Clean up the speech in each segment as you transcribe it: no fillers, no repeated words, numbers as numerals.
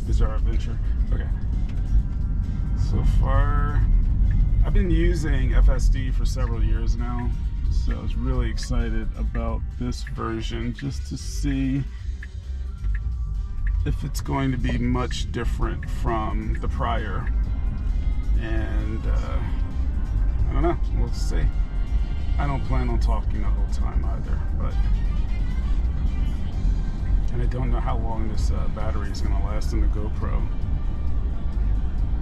Is our adventure. Okay. So far, I've been using FSD for several years now, so I was really excited about this version just to see if it's going to be much different from the prior. And I don't know, we'll see. I don't plan on talking the whole time either, but and I don't know how long this battery is going to last in the GoPro.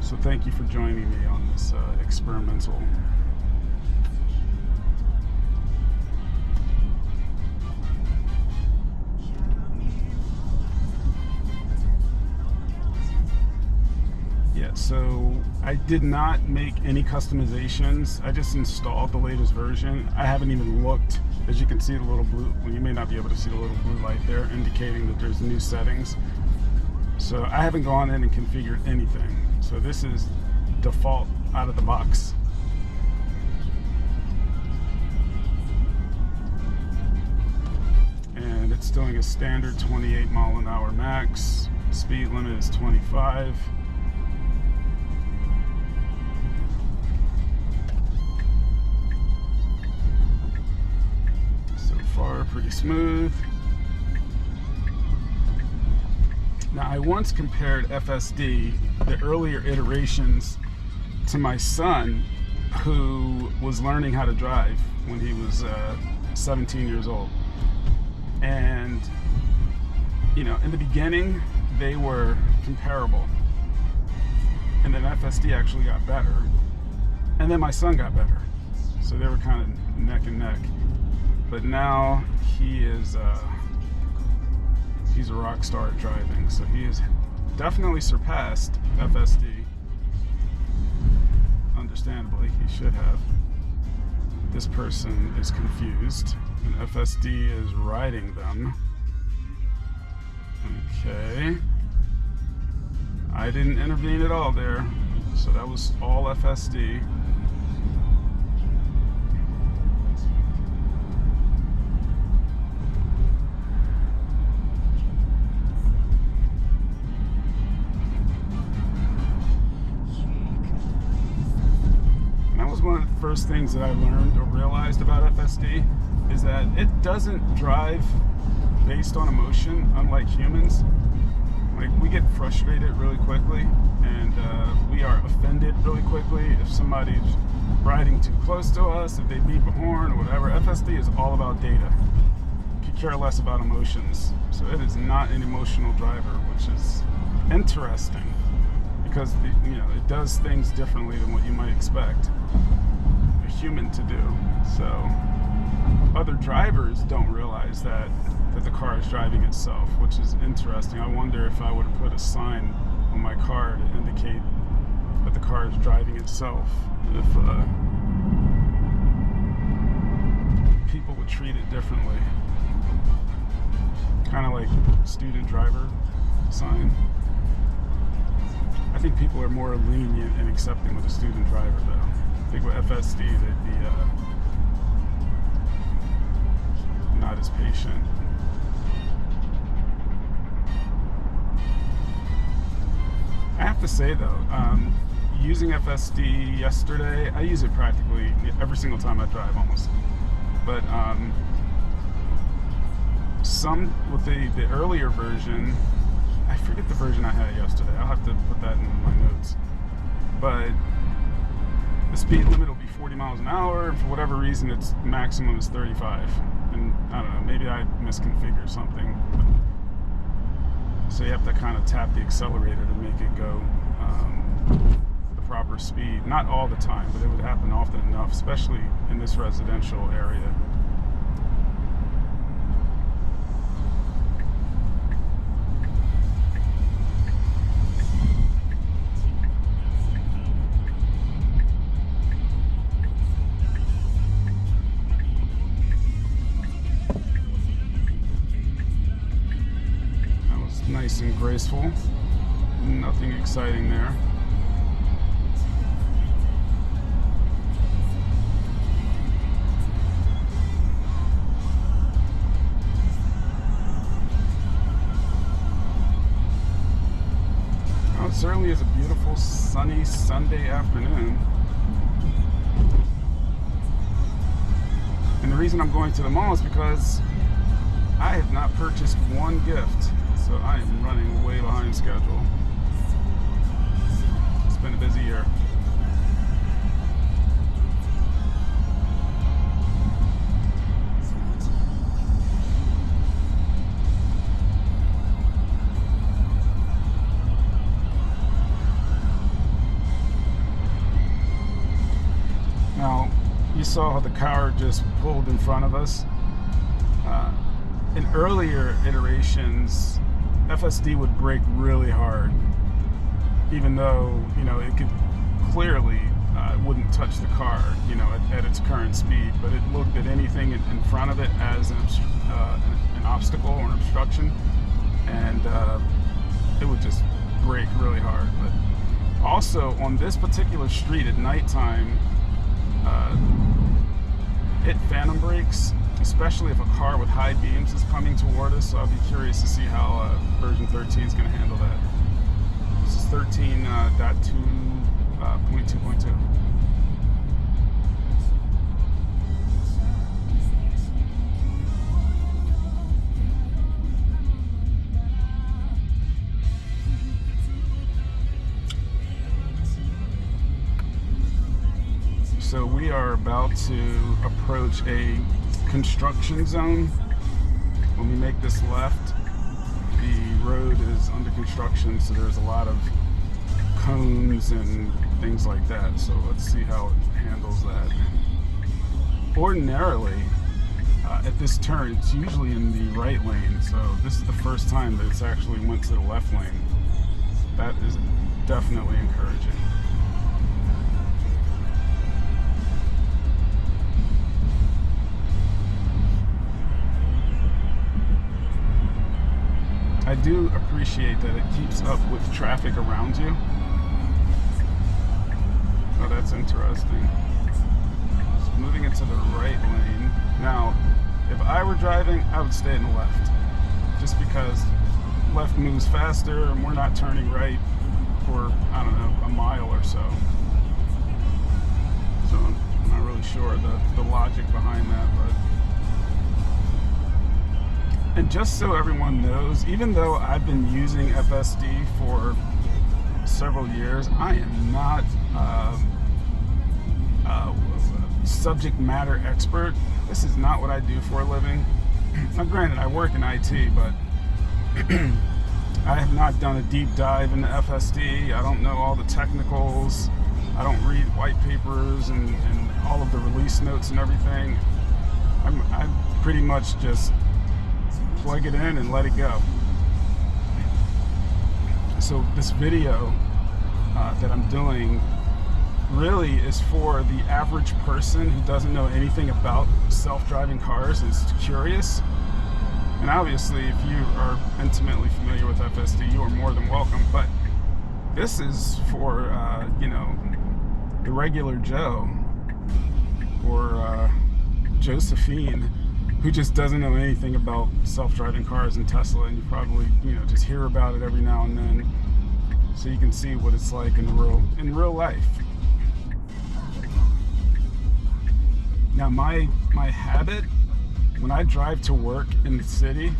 So thank you for joining me on this experimental. Yeah, so I did not make any customizations. I just installed the latest version. I haven't even looked. As you can see, the little blue, well, you may not be able to see the little blue light there indicating that there's new settings. So I haven't gone in and configured anything. So this is default out of the box. And it's doing a standard 28 mile an hour max. Speed limit is 25. So far, pretty smooth. Now, I once compared FSD, the earlier iterations, to my son, who was learning how to drive when he was 17 years old. And, you know, in the beginning, they were comparable. And then FSD actually got better. And then my son got better. So they were kind of neck and neck. But now he is... he's a rock star at driving, so he has definitely surpassed FSD. Understandably, he should have. This person is confused, and FSD is riding them. Okay. I didn't intervene at all there, so that was all FSD. One of the first things that I learned or realized about FSD is that it doesn't drive based on emotion, unlike humans. Like, we get frustrated really quickly, and we are offended really quickly if somebody's riding too close to us, if they beep a horn or whatever. FSD is all about data. You could care less about emotions. So it is not an emotional driver, which is interesting, because you know, it does things differently than what you might expect a human to do. So other drivers don't realize that the car is driving itself, which is interesting. I wonder if I would have put a sign on my car to indicate that the car is driving itself, if people would treat it differently. Kind of like student driver sign. I think people are more lenient and accepting with a student driver, though. I think with FSD, they'd be not as patient. I have to say, though, using FSD yesterday, I use it practically every single time I drive, almost. But some with the earlier version, I forget the version I had yesterday. I'll have to put that in my notes. But the speed limit will be 40 miles an hour, and for whatever reason, its maximum is 35. And I don't know, maybe I misconfigured something. So you have to kind of tap the accelerator to make it go the proper speed. Not all the time, but it would happen often enough, especially in this residential area. Nice and graceful. Nothing exciting there. certainly is a beautiful, sunny Sunday afternoon. And the reason I'm going to the mall is because I have not purchased one gift, so I am running way behind schedule. It's been a busy year. Now, you saw how the car just pulled in front of us. In earlier iterations, FSD would brake really hard, even though, you know, it could clearly wouldn't touch the car, you know, at its current speed, but it looked at anything in front of it as an obstacle or an obstruction, and it would just brake really hard. But also on this particular street at nighttime, it phantom brakes, especially if a car with high beams is coming toward us. So I'll be curious to see how version 13 is going to handle that. This is 13.2.2.2. So we are about to approach a construction zone. When we make this left, the road is under construction, so there's a lot of cones and things like that. So let's see how it handles that. Ordinarily, at this turn, it's usually in the right lane, so this is the first time that it's actually went to the left lane. That is definitely encouraging. I do appreciate that it keeps up with traffic around you. Oh, that's interesting. So moving into the right lane. Now, if I were driving, I would stay in the left. Just because left moves faster and we're not turning right for, I don't know, a mile or so. So I'm not really sure the logic behind that, but... And just so everyone knows, even though I've been using FSD for several years, I am not a subject matter expert. This is not what I do for a living. Now, granted, I work in IT, but I have not done a deep dive into FSD. I don't know all the technicals. I don't read white papers and all of the release notes and everything. I pretty much just plug it in and let it go. So this video that I'm doing really is for the average person who doesn't know anything about self-driving cars, is curious. And obviously, if you are intimately familiar with FSD, you are more than welcome. But this is for you know, the regular Joe or Josephine, who just doesn't know anything about self-driving cars and Tesla, and you probably, you know, just hear about it every now and then, so you can see what it's like in real life. Now, my habit when I drive to work in the city,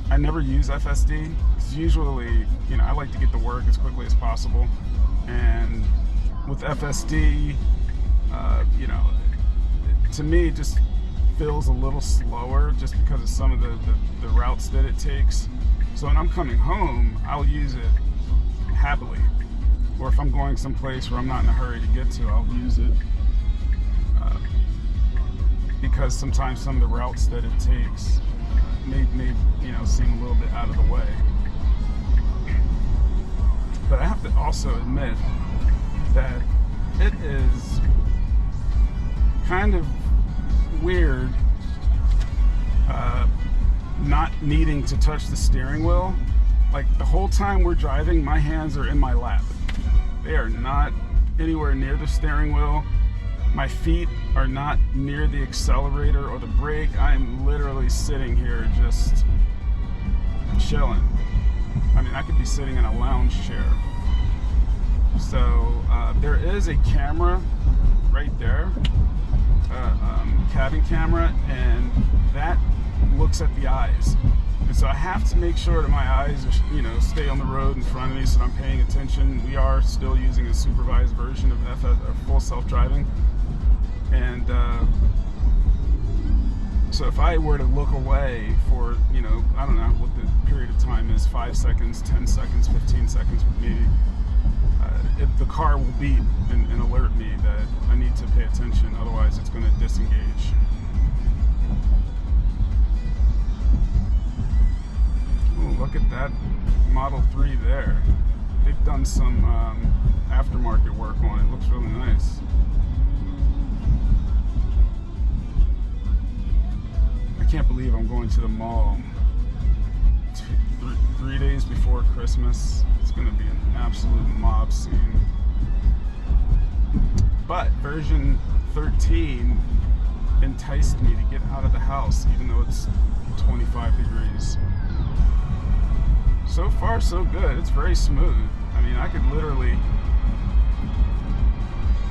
I never use FSD. It's usually, you know, I like to get to work as quickly as possible, and with FSD, you know, to me, it just feels a little slower just because of some of the routes that it takes. So when I'm coming home, I'll use it happily. Or if I'm going someplace where I'm not in a hurry to get to, I'll use it. Because sometimes some of the routes that it takes may you know, seem a little bit out of the way. But I have to also admit that it is kind of weird not needing to touch the steering wheel. Like, the whole time we're driving, my hands are in my lap. They are not anywhere near the steering wheel. My feet are not near the accelerator or the brake. I am literally sitting here just chilling. I mean, I could be sitting in a lounge chair. So there is a camera right there, cabin camera, and that looks at the eyes. And so I have to make sure that my eyes are, stay on the road in front of me, so that I'm paying attention. We are still using a supervised version of full self-driving, and so if I were to look away for, I don't know what the period of time is, 5 seconds, 10 seconds, 15 seconds maybe, the car will beep and alert me that I need to pay attention, otherwise it's going to disengage. Ooh, look at that Model 3 there. They've done some aftermarket work on it. It looks really nice. I can't believe I'm going to the mall 3 days before Christmas. It's going to be an absolute mob scene. But version 13 enticed me to get out of the house, even though it's 25 degrees. So far, so good. It's very smooth. I mean, I could literally,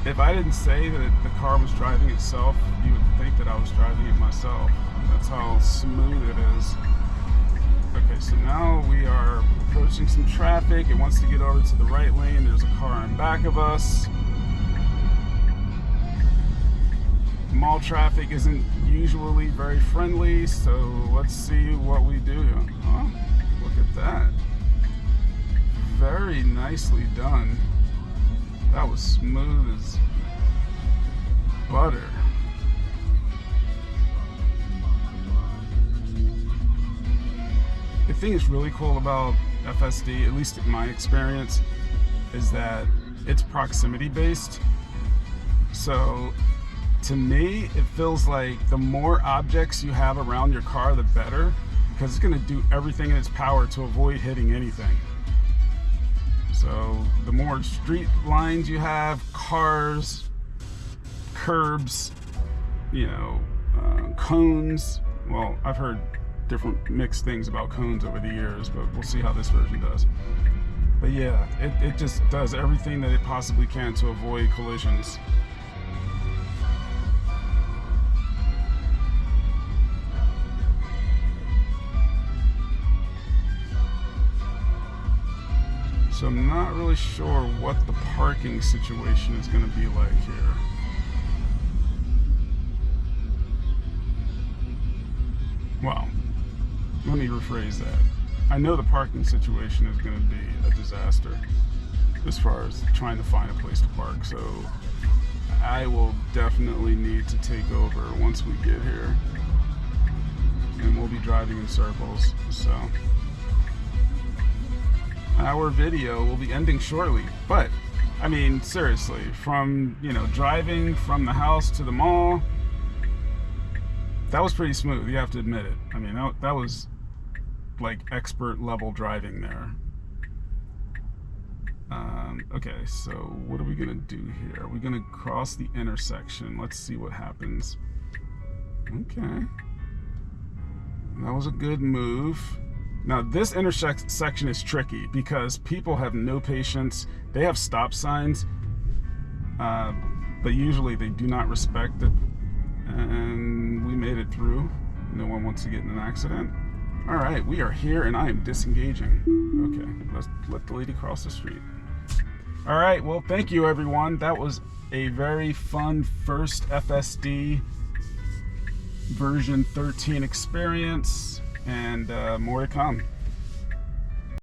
if I didn't say that the car was driving itself, you would think that I was driving it myself. That's how smooth it is. Okay, so now we are approaching some traffic. It wants to get over to the right lane. There's a car in back of us. Mall traffic isn't usually very friendly, so let's see what we do. Oh, look at that. Very nicely done. That was smooth as butter. The thing that's really cool about FSD, at least in my experience, is that it's proximity based. So to me, it feels like the more objects you have around your car, the better, because it's going to do everything in its power to avoid hitting anything. So the more street lines you have, cars, curbs, cones. Well, I've heard different mixed things about cones over the years, but we'll see how this version does. But yeah, it just does everything that it possibly can to avoid collisions. So I'm not really sure what the parking situation is going to be like here. Well, let me rephrase that. I know the parking situation is going to be a disaster as far as trying to find a place to park. So I will definitely need to take over once we get here. And we'll be driving in circles. So our video will be ending shortly. But, I mean, seriously, from, driving from the house to the mall, that was pretty smooth, you have to admit it. I mean, that was like expert level driving there. Okay, so what are we gonna do here? We're gonna cross the intersection. Let's see what happens. Okay. That was a good move. Now, this intersection is tricky because people have no patience. They have stop signs, but usually they do not respect it. And we made it through. No one wants to get in an accident. All right, we are here and I am disengaging. Okay, let's let the lady cross the street. All right, well, thank you everyone. That was a very fun first FSD version 13 experience, and more to come.